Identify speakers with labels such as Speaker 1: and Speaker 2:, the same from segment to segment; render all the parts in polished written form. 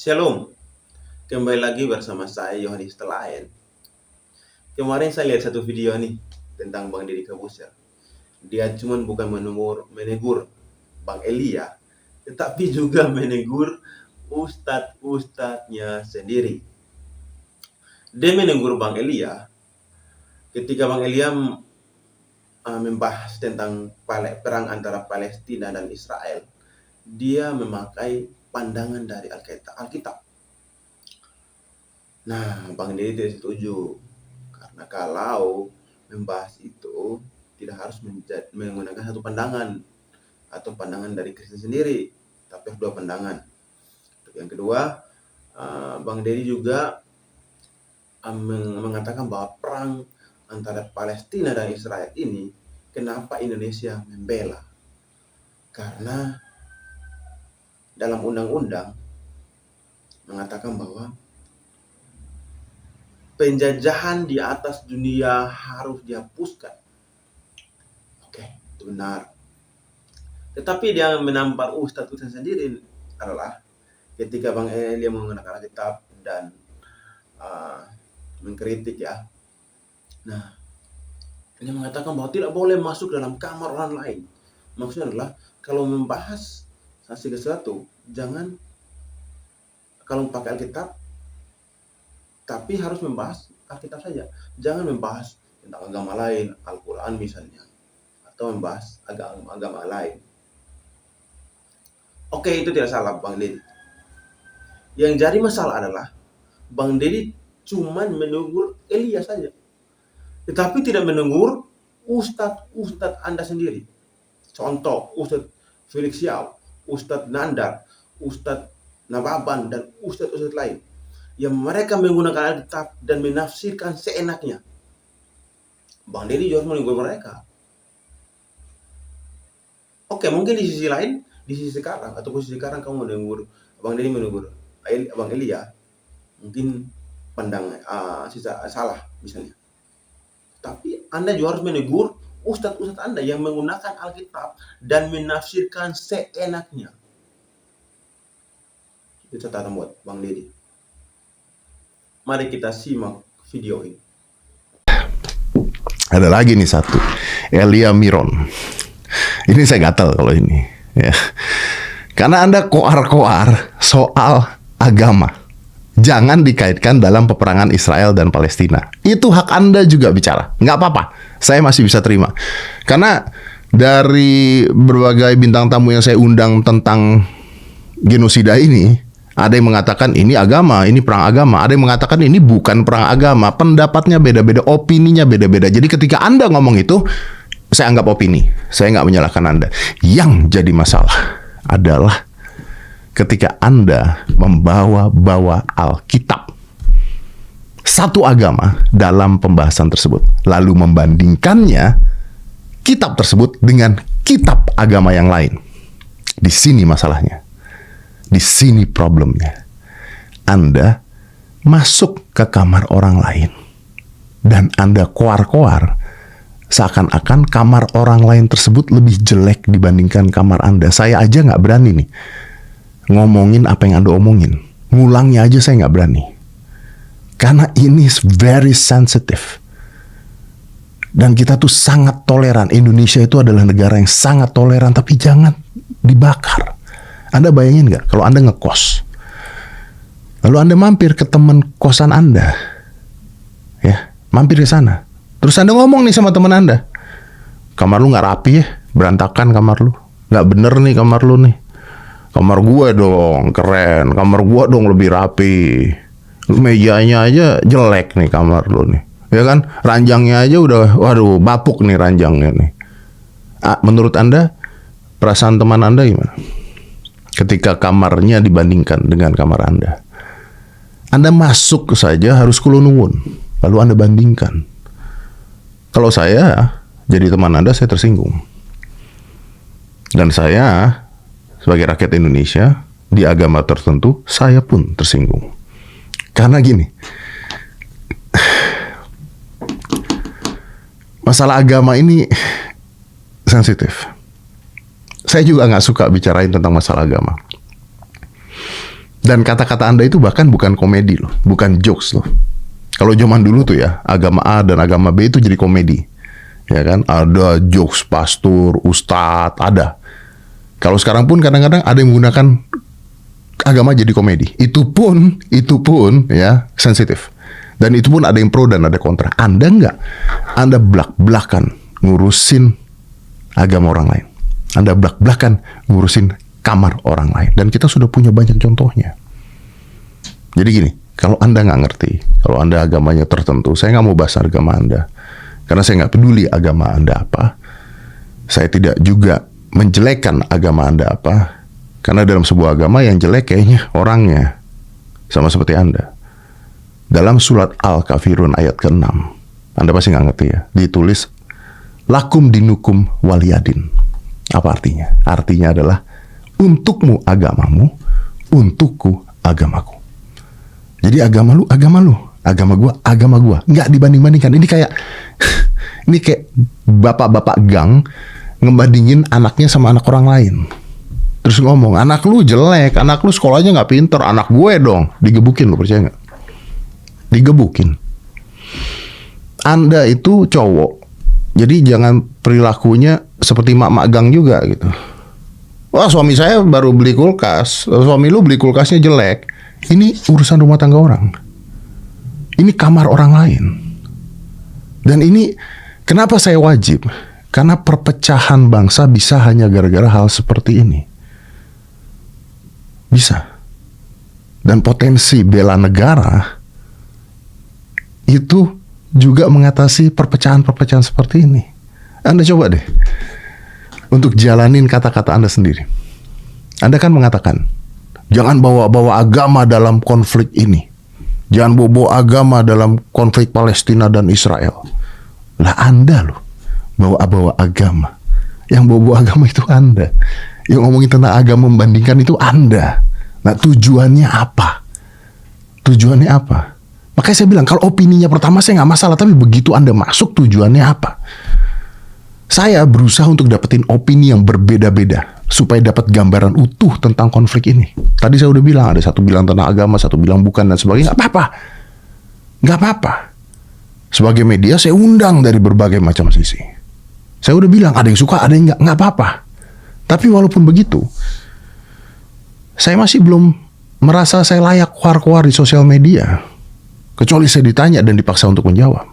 Speaker 1: Shalom, kembali lagi bersama saya Yohanes Telaen. Kemarin saya lihat satu video nih tentang Bang Deddy Corbuzier. Dia cuman bukan menegur Bang Elia, tetapi juga menegur ustadz-ustadznya sendiri. Dia menegur Bang Elia ketika Bang Elia membahas tentang perang antara Palestina dan Israel. Dia memakai pandangan dari Alkitab. Nah, Bang Deddy tidak setuju. Karena kalau membahas itu tidak harus menggunakan satu pandangan atau pandangan dari Kristen sendiri, tapi dua pandangan. Yang kedua, Bang Deddy juga mengatakan bahwa perang antara Palestina dan Israel ini, kenapa Indonesia membela? Karena dalam undang-undang mengatakan bahwa penjajahan di atas dunia harus dihapuskan. Oke, itu benar. Tetapi dia menampar ustadz sendiri adalah ketika Bang Elia menggunakan Alkitab dan mengkritik ya. Nah, dia mengatakan bahwa tidak boleh masuk dalam kamar orang lain. Maksudnya adalah kalau membahas sesuatu, jangan kalau pakai Alkitab, tapi harus membahas Alkitab saja. Jangan membahas tentang agama lain, Al-Quran misalnya, atau membahas agama lain. Oke, itu tidak salah Bang Deddy. Yang jadi masalah adalah Bang Deddy cuman menegur Elia saja, tetapi tidak menegur ustadz Anda sendiri. Contoh, Ustadz Felix Yao, Ustadz Nandar, Ustadz Nababan, dan ustadz lain yang mereka menggunakan Alkitab dan menafsirkan seenaknya. Bang Deddy juga menegur mereka. Oke, mungkin di sisi lain, di sisi sekarang atau posisi sekarang kamu menegur Bang Deddy menegur Bang Elia, mungkin pandangan salah misalnya. Tapi Anda juga harus menegur ustadz Anda yang menggunakan Alkitab dan menafsirkan seenaknya. Itu catatan buat Bang Deddy. Mari kita simak video ini.
Speaker 2: Ada lagi nih satu, Elia Miron. Ini saya gatal kalau ini, ya. Karena Anda koar-koar soal agama. Jangan dikaitkan dalam peperangan Israel dan Palestina. Itu hak Anda juga bicara. Nggak apa-apa, saya masih bisa terima. Karena dari berbagai bintang tamu yang saya undang tentang genosida ini, ada yang mengatakan ini agama, ini perang agama. Ada yang mengatakan ini bukan perang agama. Pendapatnya beda-beda, opininya beda-beda. Jadi ketika Anda ngomong itu, saya anggap opini. Saya nggak menyalahkan Anda. Yang jadi masalah adalah ketika Anda membawa Alkitab, satu agama dalam pembahasan tersebut, lalu membandingkannya kitab tersebut dengan kitab agama yang lain. Di sini masalahnya. Di sini problemnya. Anda masuk ke kamar orang lain dan Anda koar-koar seakan-akan kamar orang lain tersebut lebih jelek dibandingkan kamar Anda. Saya aja nggak berani nih ngomongin apa yang Anda omongin. Ngulangnya aja saya nggak berani. Karena ini very sensitive. Dan kita tuh sangat toleran. Indonesia itu adalah negara yang sangat toleran, tapi jangan dibakar. Anda bayangin nggak kalau Anda ngekos, lalu Anda mampir ke teman kosan Anda, ya, mampir ke sana. Terus Anda ngomong nih sama teman Anda, kamar lu nggak rapi ya, berantakan kamar lu, nggak bener nih kamar lu nih. Kamar gue dong keren, kamar gue dong lebih rapi. Mejanya aja jelek nih kamar lu nih, ya kan? Ranjangnya aja udah, waduh, bapuk nih ranjangnya nih. Menurut Anda, perasaan teman Anda gimana? Ketika kamarnya dibandingkan dengan kamar Anda. Anda masuk saja harus kulunungun, lalu Anda bandingkan. Kalau saya jadi teman Anda, saya tersinggung. Dan saya sebagai rakyat Indonesia di agama tertentu, saya pun tersinggung. Karena gini, masalah agama ini sensitif. Saya juga nggak suka bicarain tentang masalah agama. Dan kata-kata Anda itu bahkan bukan komedi loh, bukan jokes loh. Kalau zaman dulu tuh ya, agama A dan agama B itu jadi komedi. Ya kan? Ada jokes pastor, ustadz, ada. Kalau sekarang pun kadang-kadang ada yang menggunakan agama jadi komedi. Itu pun ya sensitif. Dan itu pun ada yang pro dan ada kontra. Anda enggak. Anda belak-belakan ngurusin agama orang lain. Anda belak-belakan ngurusin kamar orang lain. Dan kita sudah punya banyak contohnya. Jadi gini, kalau Anda nggak ngerti, kalau Anda agamanya tertentu, saya nggak mau bahas agama Anda. Karena saya nggak peduli agama Anda apa. Saya tidak juga menjelekkan agama Anda apa. Karena dalam sebuah agama yang jelek kayaknya orangnya. Sama seperti Anda. Dalam surat Al-Kafirun ayat ke-6, Anda pasti nggak ngerti ya, ditulis lakum dinukum waliyadin. Apa artinya? Artinya adalah untukmu agamamu, untukku agamaku. Jadi agama lu, agama gua, nggak dibanding-bandingkan. Ini kayak bapak-bapak gang ngebandingin anaknya sama anak orang lain. Terus ngomong, anak lu jelek, anak lu sekolahnya nggak pinter, anak gue dong. Digebukin, lu percaya nggak? Digebukin. Anda itu cowok, jadi jangan perilakunya seperti mak-mak gang juga gitu. Wah, suami saya baru beli kulkas, suami lu beli kulkasnya jelek. Ini urusan rumah tangga orang. Ini kamar orang lain. Dan ini kenapa saya wajib? Karena perpecahan bangsa bisa hanya gara-gara hal seperti ini. Bisa. Dan potensi bela negara itu juga mengatasi perpecahan-perpecahan seperti ini. Anda coba deh untuk jalanin kata-kata Anda sendiri. Anda kan mengatakan, jangan bawa-bawa agama dalam konflik ini. Jangan bawa-bawa agama dalam konflik Palestina dan Israel. Lah Anda loh, bawa-bawa agama. Yang bawa-bawa agama itu Anda. Yang ngomongin tentang agama membandingkan itu Anda. Nah tujuannya apa? Tujuannya apa? Makanya saya bilang, kalau opininya pertama saya nggak masalah, tapi begitu Anda masuk tujuannya apa? Saya berusaha untuk dapetin opini yang berbeda-beda, supaya dapat gambaran utuh tentang konflik ini. Tadi saya udah bilang, ada satu bilang tentang agama, satu bilang bukan, dan sebagainya. Nggak apa-apa. Nggak apa-apa. Sebagai media, saya undang dari berbagai macam sisi. Saya udah bilang, ada yang suka, ada yang nggak apa-apa. Tapi walaupun begitu, saya masih belum merasa saya layak keluar-keluar di sosial media. Kecuali saya ditanya dan dipaksa untuk menjawab.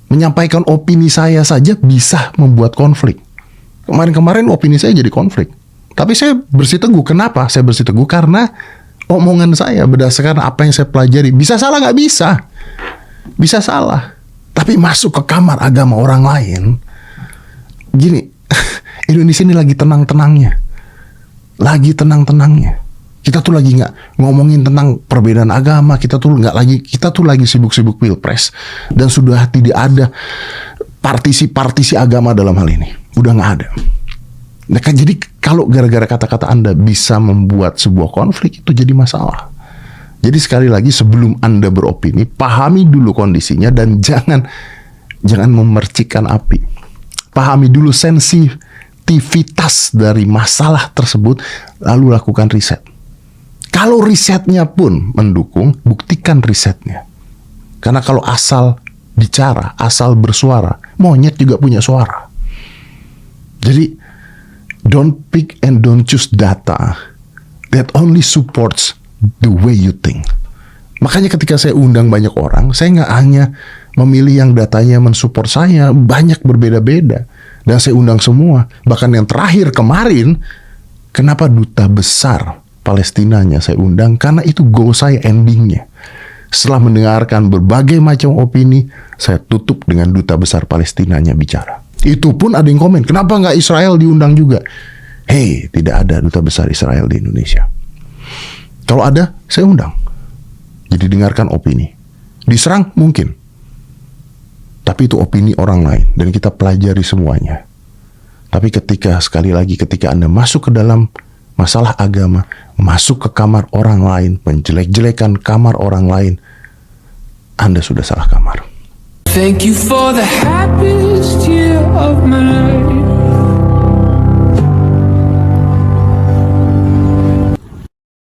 Speaker 2: Menyampaikan opini saya saja bisa membuat konflik. Kemarin-kemarin opini saya jadi konflik. Tapi saya bersiteguh. Kenapa saya bersiteguh? Karena omongan saya berdasarkan apa yang saya pelajari. Bisa salah nggak? Bisa. Bisa salah. Tapi masuk ke kamar agama orang lain. Gini, Indonesia ini lagi tenang-tenangnya. Lagi tenang-tenangnya. Kita tuh lagi nggak ngomongin tentang perbedaan agama, kita tuh lagi sibuk-sibuk pilpres, dan sudah tidak ada partisi agama dalam hal ini, udah nggak ada. Nah, jadi kalau gara-gara kata-kata Anda bisa membuat sebuah konflik, itu jadi masalah. Jadi sekali lagi, sebelum Anda beropini, pahami dulu kondisinya dan jangan memercikkan api. Pahami dulu sensitivitas dari masalah tersebut, lalu lakukan riset. Kalau risetnya pun mendukung, buktikan risetnya. Karena kalau asal bicara, asal bersuara, monyet juga punya suara. Jadi, don't pick and don't choose data that only supports the way you think. Makanya ketika saya undang banyak orang, saya nggak hanya memilih yang datanya mensupport saya, banyak berbeda-beda. Dan saya undang semua. Bahkan yang terakhir kemarin, kenapa duta besar Palestinanya saya undang? Karena itu goal saya endingnya. Setelah mendengarkan berbagai macam opini, saya tutup dengan duta besar Palestinanya bicara. Itu pun ada yang komen, kenapa nggak Israel diundang juga? Hei, tidak ada duta besar Israel di Indonesia. Kalau ada, saya undang. Jadi dengarkan opini. Diserang mungkin. Tapi itu opini orang lain. Dan kita pelajari semuanya. Tapi sekali lagi, ketika Anda masuk ke dalam masalah agama, masuk ke kamar orang lain, menjelek-jelekan kamar orang lain, Anda sudah salah kamar.
Speaker 3: Thank you for the happiest year of my life.